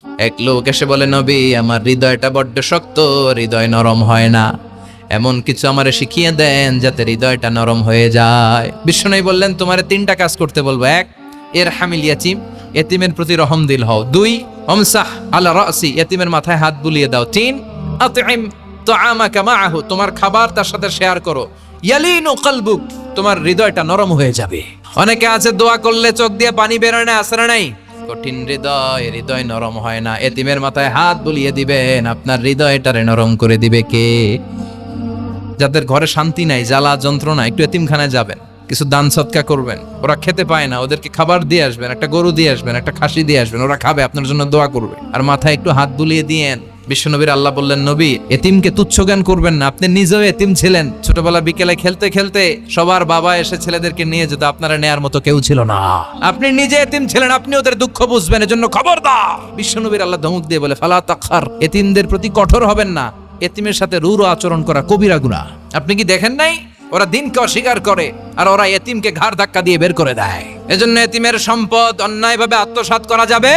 এক লোক এসে বলে, নবী আমার হৃদয়টা বড্ড শক্ত, হৃদয় নরম হয় না, এমন কিছু আমারে শিখিয়ে দেন যাতে হৃদয়টা নরম হয়ে যায়। বিশ্বনবী বললেন, তোমারে 3টা কাজ করতে বলবো। 1, এর হামিল ইয়াতিম, এতিমের প্রতি রহম দিল হও। 2, আমসাহ আলা রাসি, এতিমের মাথায় হাত বুলিয়ে দাও। 3, আতইম তাআমাকা মাআহু, তোমার খাবার তার সাথে শেয়ার করো। ইয়ালিনু কলবুক, তোমার হৃদয়টা নরম হয়ে যাবে। অনেকে আছে দোয়া করলে চোখ দিয়ে পানি বের হয় না, আসরে নাই। কঠিন হৃদয়, হৃদয় নরম হয় না। এতিমের মাথায় হাত বুলিয়ে দিবেন, আপনার হৃদয়টারে নরম করে দিবে কে? যাদের ঘরে শান্তি নাই, জ্বালা যন্ত্রণা, একটু এতিমখানায় যাবেন, কিছু দান সৎকা করবেন। ওরা খেতে পায় না, ওদেরকে খাবার দিয়ে আসবেন, একটা গরু দিয়ে আসবেন, একটা খাসি দিয়ে আসবেন, ওরা খাবে, আপনার জন্য দোয়া করবে। আর মাথায় একটু হাত বুলিয়ে দিয়েন। বিশ্বনবীর আল্লাহ বললেন, নবী এতিমকে তুচ্ছ জ্ঞান করবেন না, আপনি নিজেও এতিম ছিলেন। ছোটবেলা বিকেলে খেলতে খেলতে সবার বাবা এসে ছেলেদেরকে নিয়ে যেত, আপনারা নেয়ার মতো কেউ ছিল না। আপনি নিজে এতিম ছিলেন, আপনি ওদের দুঃখ বুঝবেন, এজন্য খবরদার। বিশ্বনবীর আল্লাহ ধমক দিয়ে বলে, ফালা তাকহার, এতিমদের প্রতি কঠোর হবেন না, এতিমের সাথে রূঢ় আচরণ করা কবিরা গুনাহ। আপনি কি দেখেন নাই ওরা দিনকে অস্বীকার করে আর ওরা এতিমকে ঘাড় ধাক্কা দিয়ে বের করে দেয়। এজন্য এতিমের সম্পদ অন্যায়ভাবে আত্মসাৎ করা যাবে